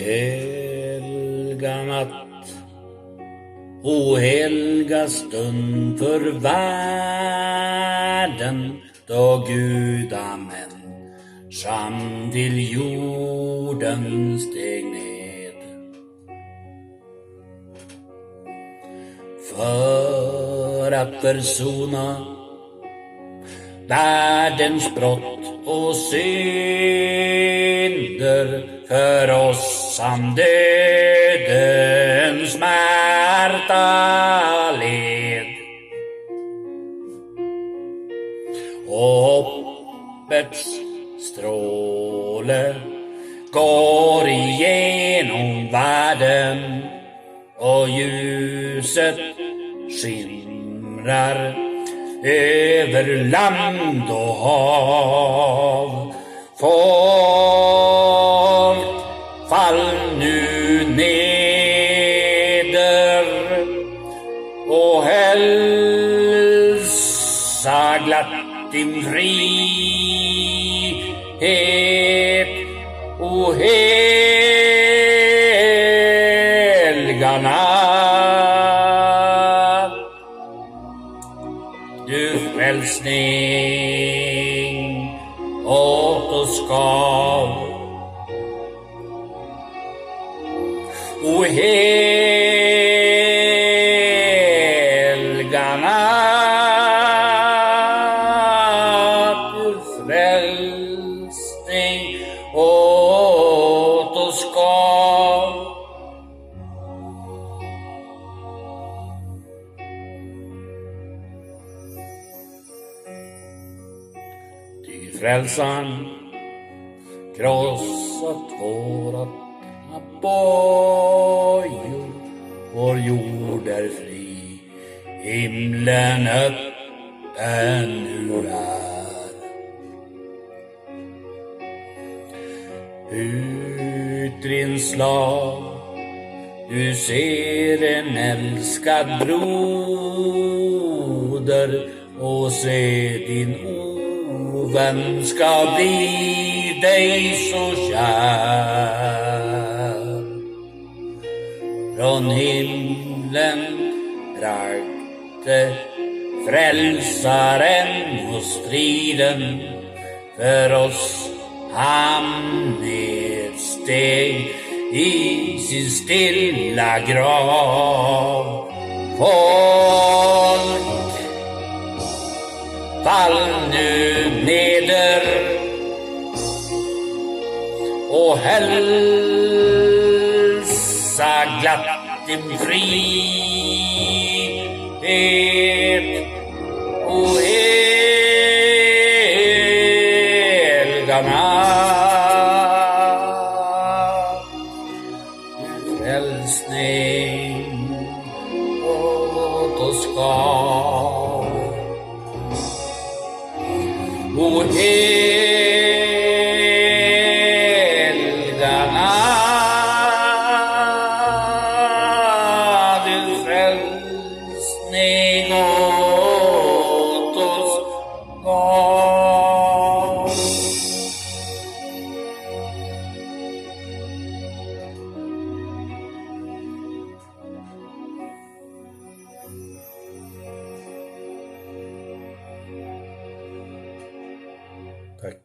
helga natt, o helga stund för världen, då gudamänniskan till jorden steg ned. För att försona världens brott och synder, för oss han dödens smärta led. Och hoppets stråle går igenom världen, och ljuset skimrar över land och hav. Folk, fall nu neder och hälsa glatt din frihet, o helga natt. Du frälsning åt oss gav, o helga natt. Du frälsning åt oss gav. Ty frälsaren krossat vårat bojor, vår jord är fri, himlen öppen nu är. Ut din slav, du ser en älskad broder, och se din ovän ska bli dig så kär. Från himlen bragte frälsaren och striden, för oss han nedsteg i sin stilla grav. Folk, fall nu neder och hälsa glatt din frihet, o helga natt. Du frälsning åt oss gav, o helga natt. Du frälsning åt oss gav. Tack.